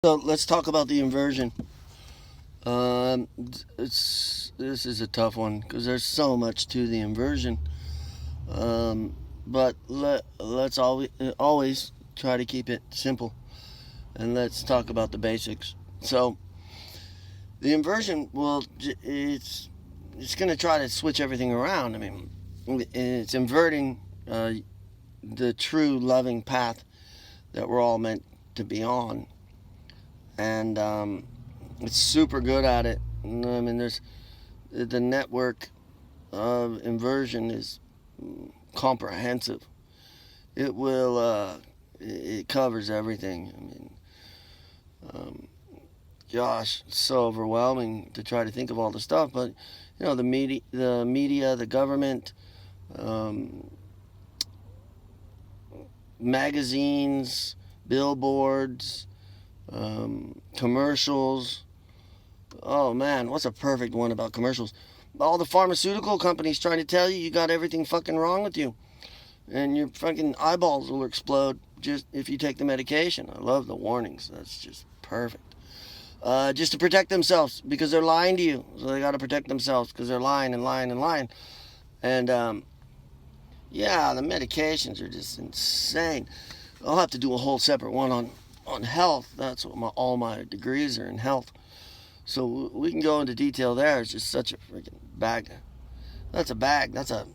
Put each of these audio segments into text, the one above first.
So let's talk about the inversion. This is a tough one because there's so much to the inversion. But let's always try to keep it simple, and let's talk about the basics. So the inversion it's going to try to switch everything around. I mean, it's inverting the true loving path that we're all meant to be on, and it's super good at it. I mean, there's the network of inversion is comprehensive. It will it covers everything. I mean, um, gosh, it's so overwhelming to try to think of all the stuff. But the media, the government, um, magazines, billboards, commercials. Oh man, what's a perfect one about commercials? All the pharmaceutical companies trying to tell you you got everything fucking wrong with you, and your fucking eyeballs will explode just if you take the medication. I love the warnings. That's just perfect. Just to protect themselves because they're lying to you, so they got to protect themselves because they're lying and lying and lying. And yeah, the medications are just insane. I'll have to do a whole separate one on health. That's what all my degrees are in health. So we can go into detail there. It's just such a freaking bag. That's a bag. That's a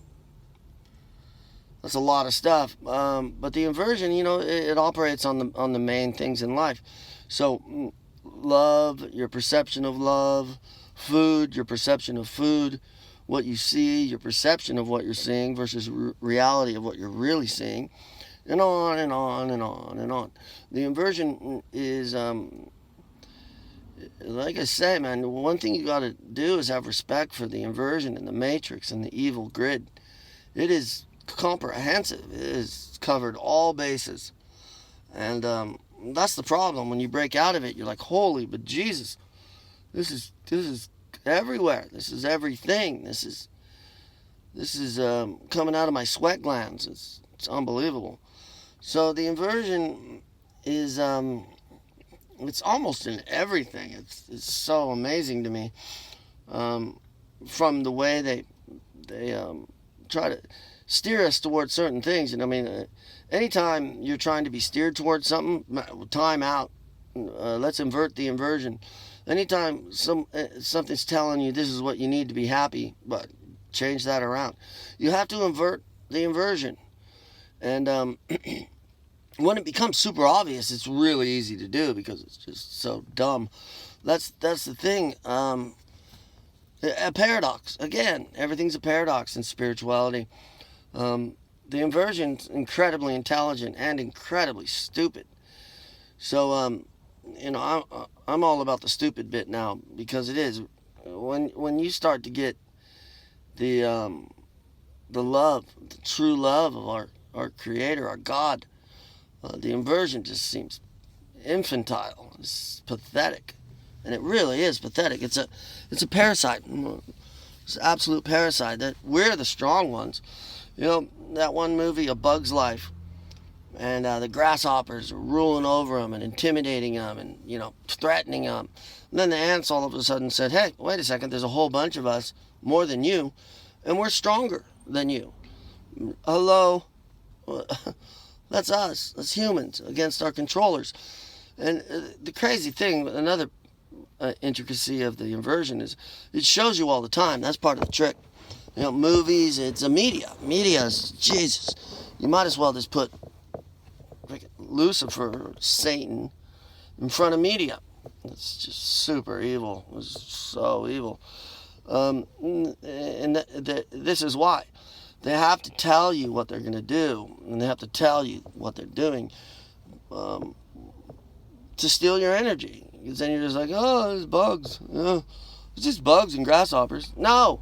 lot of stuff. But the inversion, it operates on the main things in life. So love, your perception of love, food, your perception of food, what you see, your perception of what you're seeing versus reality of what you're really seeing, and on and on and on and on. The inversion is like I say, man, one thing you got to do is have respect for the inversion and the matrix and the evil grid. It is comprehensive. It has covered all bases, and that's the problem. When you break out of it, you're like, holy, but Jesus, this is everywhere. This is everything. This is coming out of my sweat glands. It's unbelievable. So the inversion is it's almost in everything. It's so amazing to me, from the way they try to steer us towards certain things. And I mean, anytime you're trying to be steered towards something, time out. Let's invert the inversion. Anytime something's telling you this is what you need to be happy, but change that around. You have to invert the inversion, and when it becomes super obvious, it's really easy to do because it's just so dumb. That's the thing. A paradox. Again, everything's a paradox in spirituality. The inversion's incredibly intelligent and incredibly stupid. So, I'm all about the stupid bit now because it is. When you start to get the love, the true love of our Creator, our God, the inversion just seems infantile. It's pathetic, and it really is pathetic. It's a parasite. It's an absolute parasite. That we're the strong ones. That one movie, A Bug's Life, and the grasshoppers are ruling over them and intimidating them and threatening them. And then the ants all of a sudden said, "Hey, wait a second. There's a whole bunch of us, more than you, and we're stronger than you. Hello." That's us. That's humans against our controllers. And the crazy thing, another intricacy of the inversion is it shows you all the time. That's part of the trick. Movies, it's a media. Media is, Jesus. You might as well just put Lucifer, Satan, in front of media. It's just super evil. It's so evil. And this is why. They have to tell you what they're going to do, and they have to tell you what they're doing to steal your energy. Because then you're just like, oh, there's bugs. It's just bugs and grasshoppers. No,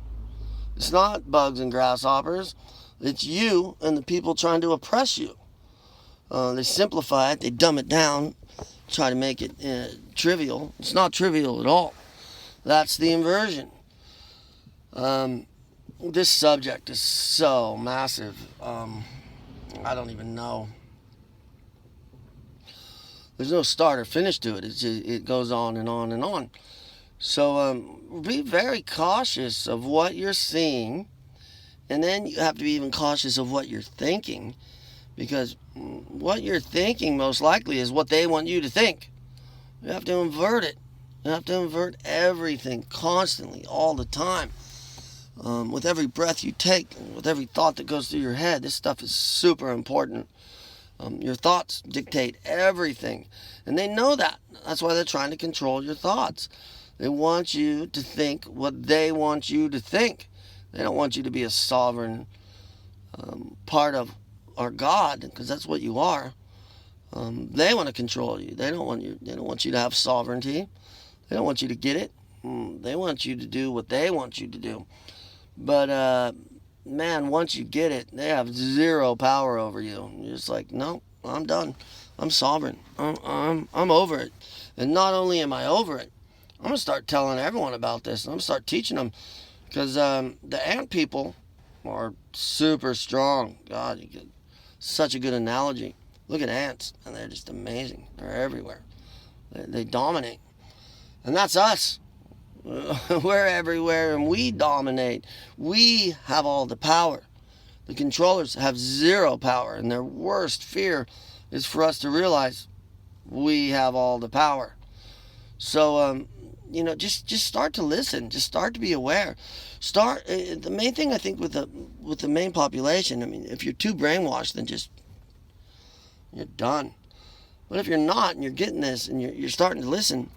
it's not bugs and grasshoppers. It's you and the people trying to oppress you. They simplify it, they dumb it down, try to make it trivial. It's not trivial at all. That's the inversion. This subject is so massive. I don't even know. There's no start or finish to it. It goes on and on and on. So be very cautious of what you're seeing, and then you have to be even cautious of what you're thinking, because what you're thinking most likely is what they want you to think. You have to invert it. You have to invert everything constantly, all the time. With every breath you take, with every thought that goes through your head, this stuff is super important. Your thoughts dictate everything, and they know that. That's why they're trying to control your thoughts. They want you to think what they want you to think. They don't want you to be a sovereign part of our God, because that's what you are. They want to control you. They don't want you. They don't want you to have sovereignty. They don't want you to get it. They want you to do what they want you to do. But man, once you get it, they have zero power over you. You're just like, no, I'm done. I'm sovereign. I'm over it. And not only am I over it, I'm gonna start telling everyone about this. I'm gonna start teaching them, because the ant people are super strong. God, you get such a good analogy. Look at ants, and they're just amazing. They're everywhere. They dominate, and that's us. We're everywhere, and we dominate. We have all the power. The controllers have zero power, and their worst fear is for us to realize we have all the power. So, just start to listen. Just start to be aware. The main thing I think with the main population. I mean, if you're too brainwashed, then you're done. But if you're not, and you're getting this, and you're starting to listen,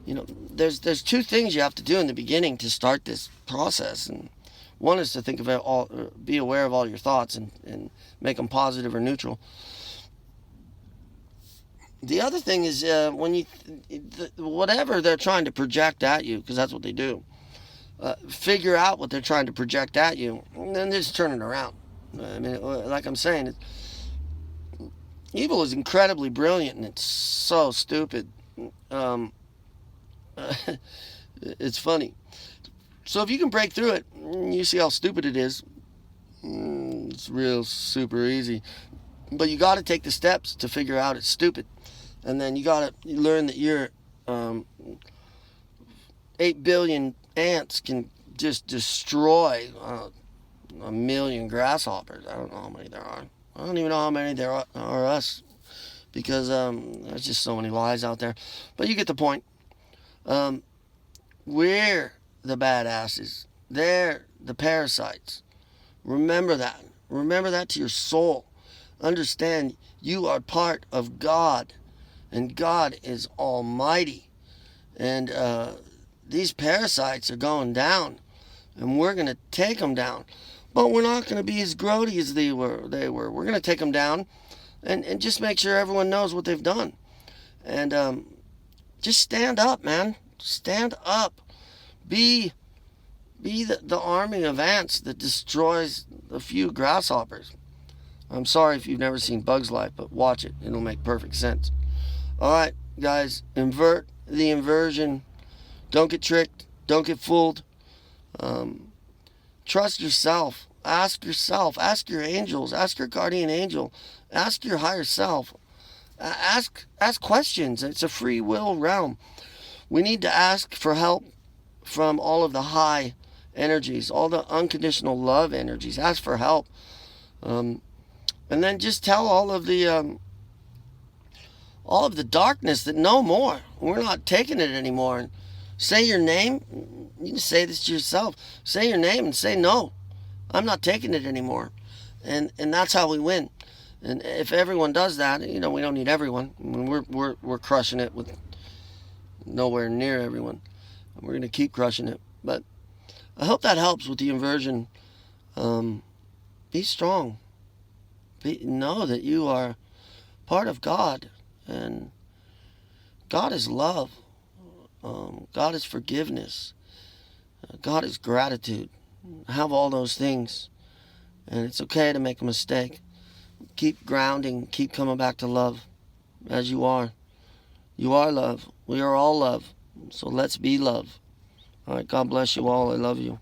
there's two things you have to do in the beginning to start this process. And one is to think of be aware of all your thoughts and make them positive or neutral. The other thing is whatever they're trying to project at you, because that's what they do. Figure out what they're trying to project at you, and then just turn it around. I mean, like I'm saying, evil is incredibly brilliant, and it's so stupid. It's funny. So if you can break through it, you see how stupid it is. It's real super easy. But you got to take the steps to figure out it's stupid. And then you got to learn that your 8 billion ants can just destroy a million grasshoppers. I don't know how many there are. I don't even know how many there are us, because there's just so many lies out there. But you get the point. We're the badasses. They're the parasites. Remember that. Remember that to your soul. Understand you are part of God, and God is almighty. And these parasites are going down, and we're going to take them down. But we're not going to be as grody as they were. We're going to take them down and just make sure everyone knows what they've done. And just stand up, man. Stand up. Be the army of ants that destroys a few grasshoppers. I'm sorry if you've never seen Bug's Life, but watch it. It'll make perfect sense. All right, guys, invert the inversion. Don't get tricked. Don't get fooled. Trust yourself. Ask yourself. Ask your angels. Ask your guardian angel. Ask your higher self. Ask questions. It's a free will realm. We need to ask for help from all of the high energies, all the unconditional love energies. Ask for help. And then just tell all of the darkness that no more. We're not taking it anymore. And say your name. You can say this to yourself. Say your name and say, no, I'm not taking it anymore. And that's how we win. And if everyone does that, we don't need everyone. I mean, we're crushing it with nowhere near everyone. And we're going to keep crushing it. But I hope that helps with the inversion. Be strong. Know that you are part of God. And God is love. God is forgiveness. God is gratitude. Have all those things. And it's okay to make a mistake. Keep grounding. Keep coming back to love as you are. You are love. We are all love. So let's be love. All right. God bless you all. I love you.